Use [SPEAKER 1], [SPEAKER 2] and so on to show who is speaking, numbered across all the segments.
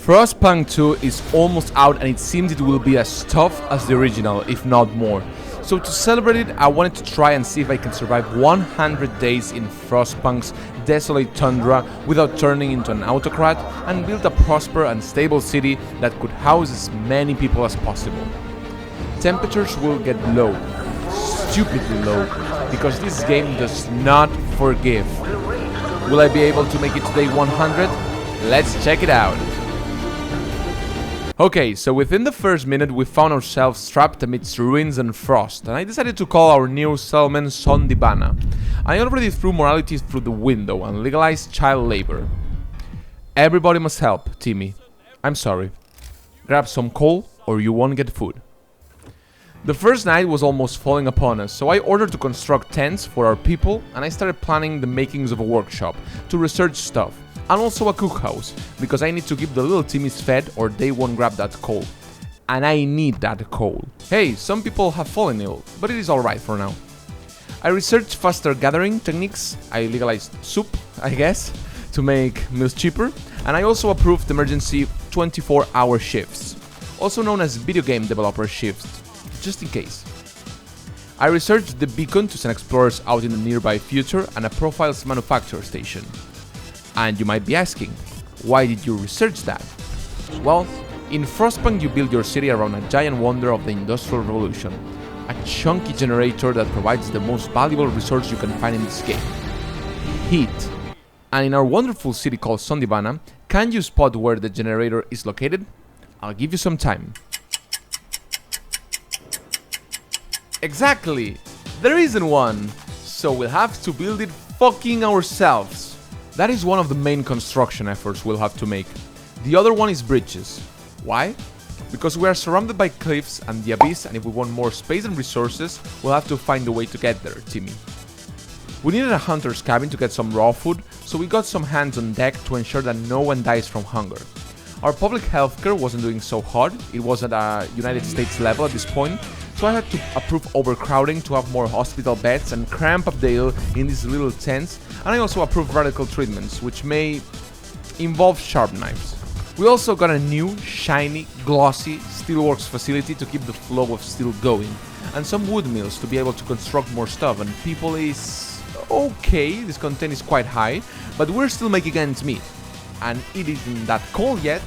[SPEAKER 1] Frostpunk 2 is almost out and it seems it will be as tough as the original, if not more. So to celebrate it, I wanted to try and see if I can survive 100 days in Frostpunk's desolate tundra without turning into an autocrat and build a prosperous and stable city that could house as many people as possible. Temperatures will get low, stupidly low, because this game does not forgive. Will I be able to make it to day 100? Let's check it out. Okay, so within the first minute we found ourselves trapped amidst ruins and frost, and I decided to call our new settlement Sondibana. I already threw morality through the window and legalized child labor. Everybody must help, Timmy. I'm sorry. Grab some coal or you won't get food. The first night was almost falling upon us, so I ordered to construct tents for our people and I started planning the makings of a workshop to research stuff. And also a cookhouse, because I need to keep the little Timmys fed or they won't grab that coal. And I need that coal. Hey, some people have fallen ill, but it is alright for now. I researched faster gathering techniques, I legalized soup, I guess, to make meals cheaper, and I also approved emergency 24-hour shifts, also known as video game developer shifts, just in case. I researched the beacon to send explorers out in the nearby future and a profiles manufacturer station. And you might be asking, why did you research that? Well, in Frostpunk you build your city around a giant wonder of the Industrial Revolution, a chunky generator that provides the most valuable resource you can find in this game, heat. And in our wonderful city called Sondibana, can you spot where the generator is located? I'll give you some time. Exactly! There isn't one! So we'll have to build it fucking ourselves. That is one of the main construction efforts we'll have to make. The other one is bridges. Why? Because we are surrounded by cliffs and the abyss, and if we want more space and resources, we'll have to find a way to get there, Timmy. We needed a hunter's cabin to get some raw food, so we got some hands on deck to ensure that no one dies from hunger. Our public healthcare wasn't doing so hot, it was at a United States level at this point, so I had to approve overcrowding to have more hospital beds and cramp up the hill in these little tents, and I also approved radical treatments, which may involve sharp knives. We also got a new, shiny, glossy steelworks facility to keep the flow of steel going, and some wood mills to be able to construct more stuff, and people is okay, this content is quite high, but we're still making ends meet. And it isn't that cold yet.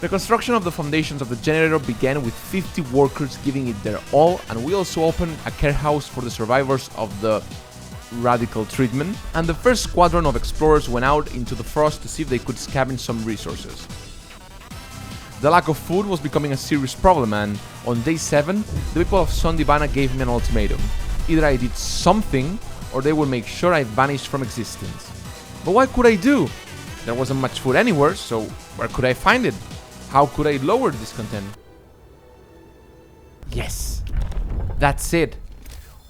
[SPEAKER 1] The construction of the foundations of the generator began with 50 workers giving it their all, and we also opened a care house for the survivors of the radical treatment, and the first squadron of explorers went out into the frost to see if they could scavenge some resources. The lack of food was becoming a serious problem, and on day 7, the people of Sondibana gave me an ultimatum. Either I did something, or they would make sure I vanished from existence. But what could I do? There wasn't much food anywhere, so where could I find it? How could I lower discontent? Yes, that's it.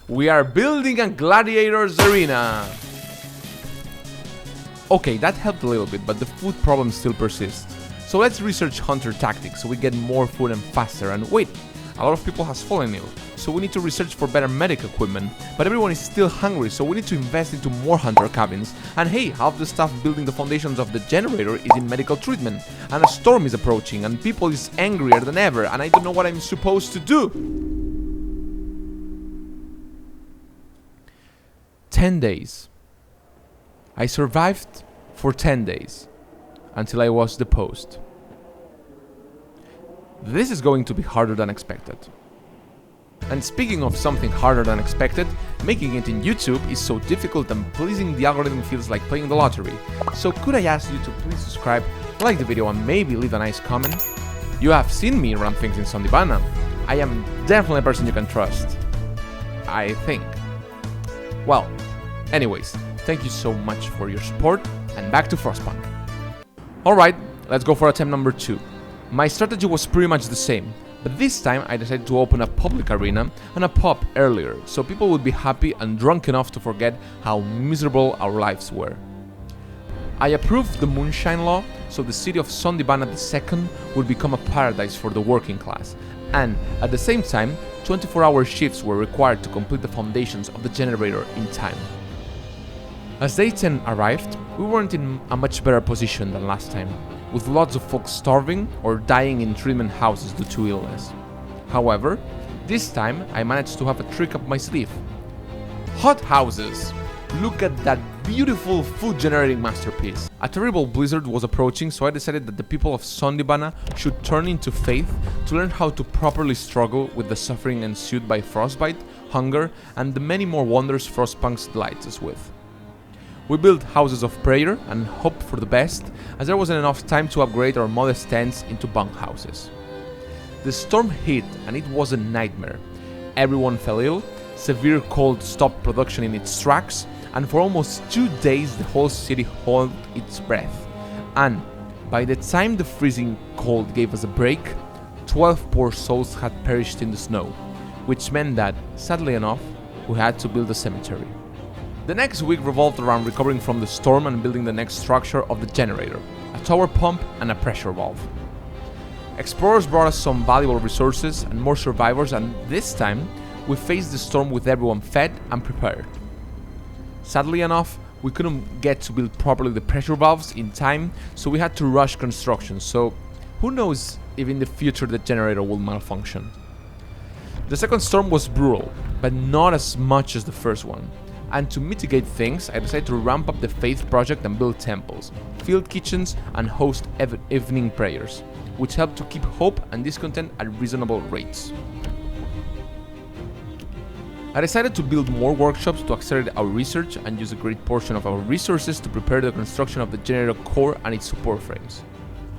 [SPEAKER 1] We are building a gladiators arena. Okay, that helped a little bit, but the food problem still persists. So let's research hunter tactics so we get more food and faster. And wait, a lot of people has fallen ill, so we need to research for better medic equipment, but everyone is still hungry, so we need to invest into more hunter cabins. And hey, half the staff building the foundations of the generator is in medical treatment, and a storm is approaching, and people is angrier than ever, and I don't know what I'm supposed to do. 10 days. I survived for 10 days, until I was deposed. This is going to be harder than expected. And speaking of something harder than expected, making it in YouTube is so difficult and pleasing the algorithm feels like playing the lottery. So could I ask you to please subscribe, like the video and maybe leave a nice comment? You have seen me run things in Sondibana. I am definitely a person you can trust. I think. Well, anyways, thank you so much for your support and back to Frostpunk. Alright, let's go for attempt number 2. My strategy was pretty much the same, but this time I decided to open a public arena and a pub earlier, so people would be happy and drunk enough to forget how miserable our lives were. I approved the Moonshine Law, so the city of Sondibana II would become a paradise for the working class, and at the same time, 24-hour shifts were required to complete the foundations of the generator in time. As day 10 arrived, we weren't in a much better position than last time. with lots of folks starving or dying in treatment houses due to illness. However, this time I managed to have a trick up my sleeve. Hot houses! Look at that beautiful food generating masterpiece. A terrible blizzard was approaching, so I decided that the people of Sondibana should turn into faith to learn how to properly struggle with the suffering ensued by frostbite, hunger, and the many more wonders Frostpunk delights us with. We built houses of prayer and hoped for the best, as there wasn't enough time to upgrade our modest tents into bunk houses. The storm hit and it was a nightmare. Everyone fell ill, severe cold stopped production in its tracks, and for almost 2 days the whole city held its breath. And by the time the freezing cold gave us a break, 12 poor souls had perished in the snow, which meant that, sadly enough, we had to build a cemetery. The next week revolved around recovering from the storm and building the next structure of the generator, a tower pump and a pressure valve. Explorers brought us some valuable resources and more survivors, and this time we faced the storm with everyone fed and prepared. Sadly enough, we couldn't get to build properly the pressure valves in time, so we had to rush construction, so who knows if in the future the generator will malfunction. The second storm was brutal, but not as much as the first one, and to mitigate things, I decided to ramp up the faith project and build temples, field kitchens, and host evening prayers, which helped to keep hope and discontent at reasonable rates. I decided to build more workshops to accelerate our research and use a great portion of our resources to prepare the construction of the generator core and its support frames.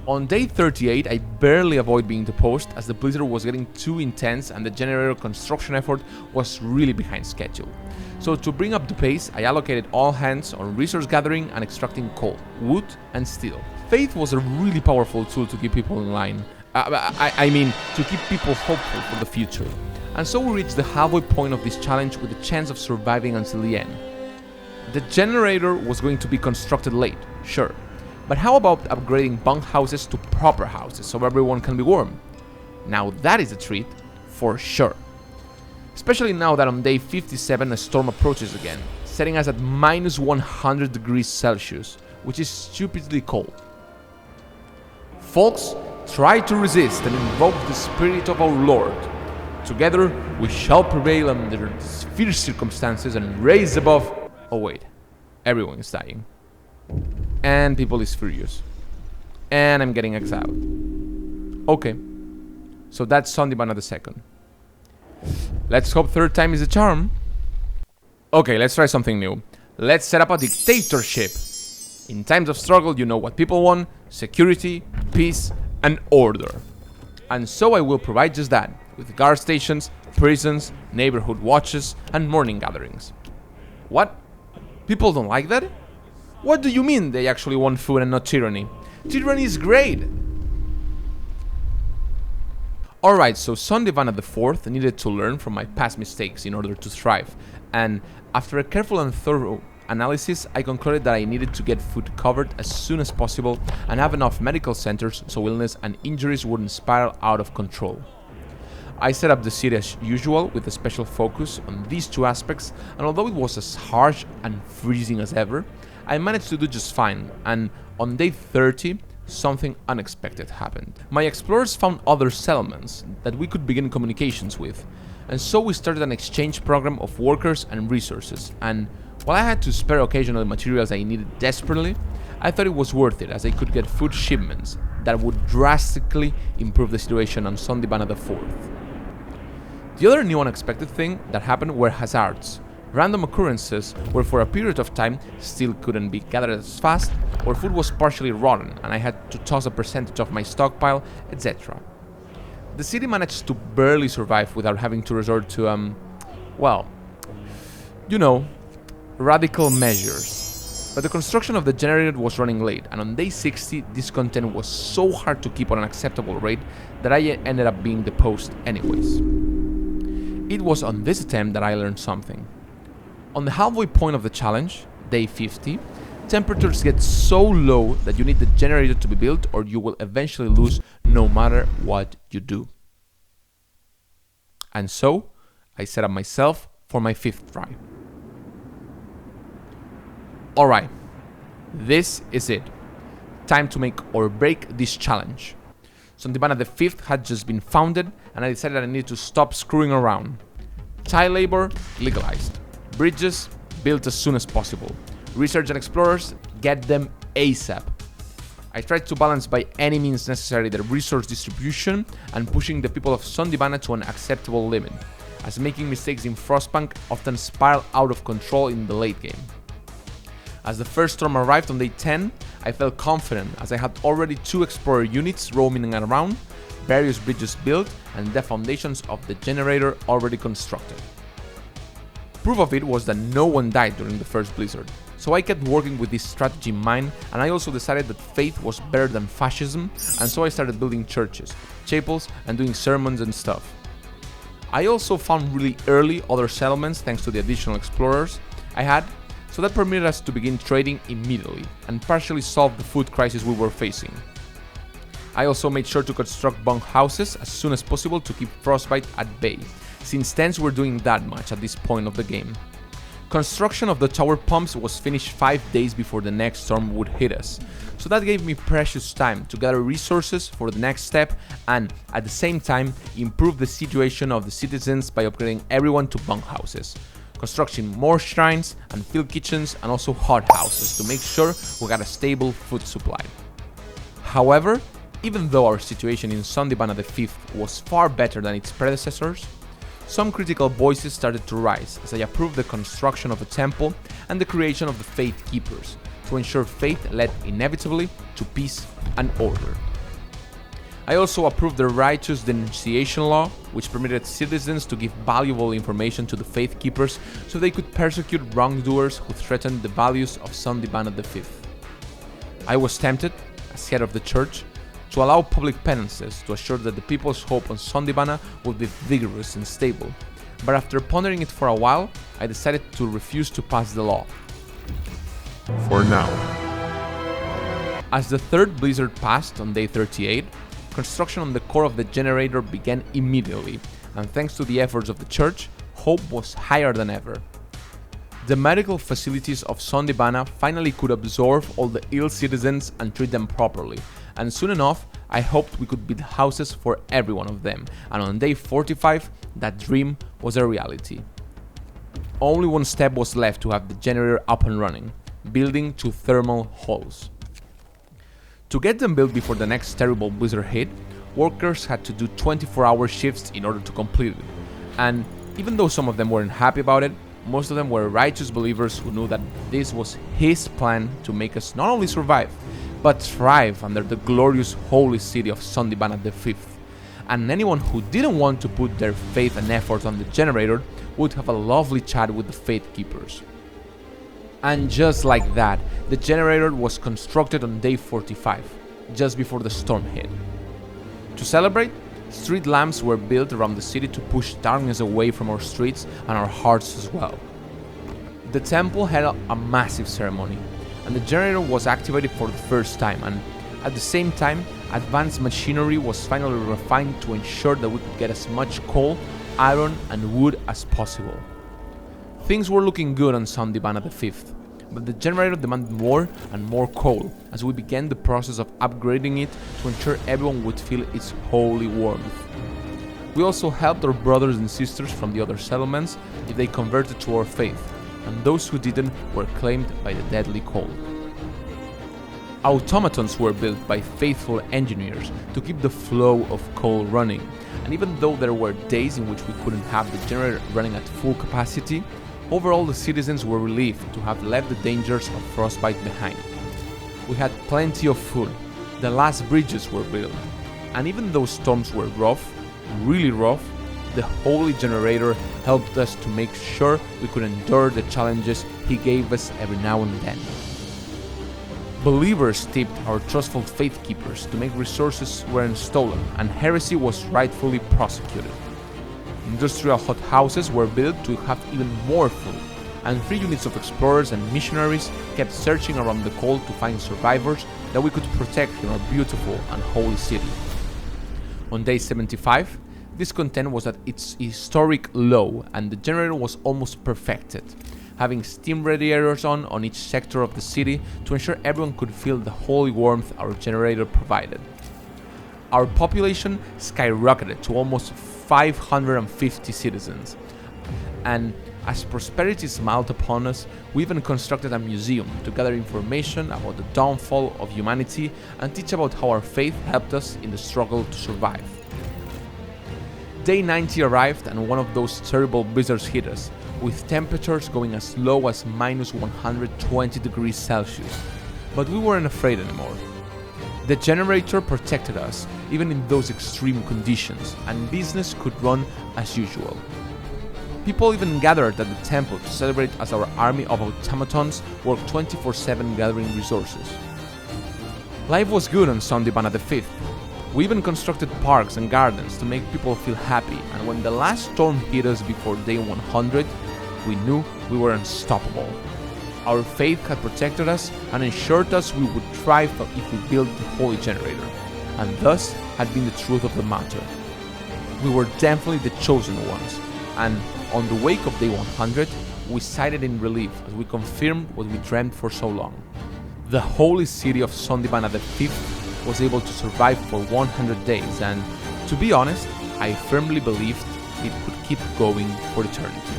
[SPEAKER 1] On day 38, I barely avoided being deposed as the blizzard was getting too intense and the generator construction effort was really behind schedule. So to bring up the pace, I allocated all hands on resource gathering and extracting coal, wood, and steel. Faith was a really powerful tool to keep people in line. To keep people hopeful for the future. And so we reached the halfway point of this challenge with a chance of surviving until the end. The generator was going to be constructed late, sure, but how about upgrading bunk houses to proper houses so everyone can be warm? Now that is a treat, for sure. Especially now that on day 57 a storm approaches again, setting us at minus 100 degrees Celsius, which is stupidly cold. Folks, try to resist and invoke the spirit of our Lord. Together, we shall prevail under these fierce circumstances and raise above... Oh wait, everyone is dying. And people is furious. And I'm getting exiled. Okay, so that's Sondibana the second. Let's hope third time is a charm. Okay, let's try something new. Let's set up a dictatorship. In times of struggle, you know what people want: security, peace, and order. And so I will provide just that, with guard stations, prisons, neighborhood watches, and morning gatherings. What? People don't like that? What do you mean they actually want food and not tyranny? Tyranny is great! Alright, so Sondibana IV needed to learn from my past mistakes in order to thrive, and after a careful and thorough analysis, I concluded that I needed to get food covered as soon as possible and have enough medical centers so illness and injuries wouldn't spiral out of control. I set up the city as usual with a special focus on these two aspects, and although it was as harsh and freezing as ever, I managed to do just fine, and on day 30, something unexpected happened. My explorers found other settlements that we could begin communications with, and so we started an exchange program of workers and resources, and while I had to spare occasional materials I needed desperately, I thought it was worth it as I could get food shipments that would drastically improve the situation on Sondibana IV. The other new unexpected thing that happened were hazards, random occurrences where for a period of time steel couldn't be gathered as fast, or food was partially rotten and I had to toss a percentage of my stockpile, etc. The city managed to barely survive without having to resort to, radical measures. But the construction of the generator was running late, and on day 60 discontent was so hard to keep on an acceptable rate that I ended up being deposed anyways. It was on this attempt that I learned something. On the halfway point of the challenge, day 50, temperatures get so low that you need the generator to be built or you will eventually lose no matter what you do. And so, I set up myself for my 5th try. Alright, this is it. Time to make or break this challenge. Sondibana V had just been founded, and I decided I needed to stop screwing around. Child labor legalized. Bridges built as soon as possible. Research and explorers, get them ASAP. I tried to balance by any means necessary the resource distribution and pushing the people of Sondibana to an acceptable limit, as making mistakes in Frostpunk often spiral out of control in the late game. As the first storm arrived on day 10, I felt confident as I had already 2 explorer units roaming around, various bridges built, and the foundations of the generator already constructed. Proof of it was that no one died during the first blizzard, so I kept working with this strategy in mind, and I also decided that faith was better than fascism, and so I started building churches, chapels, and doing sermons and stuff. I also found really early other settlements thanks to the additional explorers I had, so that permitted us to begin trading immediately, and partially solve the food crisis we were facing. I also made sure to construct bunk houses as soon as possible to keep Frostbite at bay, since tents were doing that much at this point of the game. Construction of the tower pumps was finished 5 days before the next storm would hit us, so that gave me precious time to gather resources for the next step and, at the same time, improve the situation of the citizens by upgrading everyone to bunk houses, constructing more shrines and field kitchens and also hot houses to make sure we got a stable food supply. However, even though our situation in Sondibana V was far better than its predecessors, some critical voices started to rise as I approved the construction of a temple and the creation of the Faith Keepers to ensure faith led inevitably to peace and order. I also approved the righteous denunciation law, which permitted citizens to give valuable information to the Faith Keepers so they could persecute wrongdoers who threatened the values of Sondibana V. I was tempted, as head of the church, to allow public penances to assure that the people's hope on Sondibana would be vigorous and stable, but after pondering it for a while, I decided to refuse to pass the law.
[SPEAKER 2] For now.
[SPEAKER 1] As the third blizzard passed on day 38, construction on the core of the generator began immediately, and thanks to the efforts of the church, hope was higher than ever. The medical facilities of Sondibana finally could absorb all the ill citizens and treat them properly, and soon enough, I hoped we could build houses for every one of them, and on day 45, that dream was a reality. Only one step was left to have the generator up and running, building 2 thermal halls. To get them built before the next terrible blizzard hit, workers had to do 24-hour shifts in order to complete it, and even though some of them weren't happy about it, most of them were righteous believers who knew that this was his plan to make us not only survive, but thrive under the glorious holy city of Sondibana V. And anyone who didn't want to put their faith and effort on the generator would have a lovely chat with the Faith Keepers. And just like that, the generator was constructed on day 45, just before the storm hit. To celebrate, street lamps were built around the city to push darkness away from our streets and our hearts as well. The temple had a massive ceremony, and the generator was activated for the first time, and at the same time, advanced machinery was finally refined to ensure that we could get as much coal, iron and wood as possible. Things were looking good on Sondibana V, but the generator demanded more and more coal as we began the process of upgrading it to ensure everyone would feel its holy warmth. We also helped our brothers and sisters from the other settlements if they converted to our faith, and those who didn't were claimed by the deadly cold. Automatons were built by faithful engineers to keep the flow of coal running, and even though there were days in which we couldn't have the generator running at full capacity, overall the citizens were relieved to have left the dangers of frostbite behind. We had plenty of food, the last bridges were built, and even though storms were rough, really rough, the holy generator helped us to make sure we could endure the challenges he gave us every now and then. Believers tipped our trustful faith keepers to make resources weren't stolen, and heresy was rightfully prosecuted. Industrial hothouses were built to have even more food, and 3 units of explorers and missionaries kept searching around the cold to find survivors that we could protect in our beautiful and holy city. On day 75, discontent was at its historic low and the generator was almost perfected, having steam radiators on each sector of the city to ensure everyone could feel the holy warmth our generator provided. Our population skyrocketed to almost 550 citizens, and as prosperity smiled upon us, we even constructed a museum to gather information about the downfall of humanity and teach about how our faith helped us in the struggle to survive. Day 90 arrived and one of those terrible blizzards hit us, with temperatures going as low as minus 120 degrees Celsius. But we weren't afraid anymore. The generator protected us even in those extreme conditions, and business could run as usual. People even gathered at the temple to celebrate as our army of automatons worked 24/7 gathering resources. Life was good on Sondibana the 5th. We even constructed parks and gardens to make people feel happy, and when the last storm hit us before day 100, we knew we were unstoppable. Our faith had protected us and ensured us we would thrive if we built the holy generator, and thus had been the truth of the matter. We were definitely the chosen ones, and on the wake of day 100, we sighed in relief as we confirmed what we dreamt for so long. The holy city of Sondibana the 5th was able to survive for 100 days, and to be honest, I firmly believed it could keep going for eternity.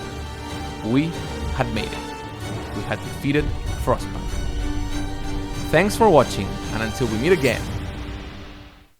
[SPEAKER 1] We had made it. We had defeated Frostpunk. Thanks for watching, and until we meet again,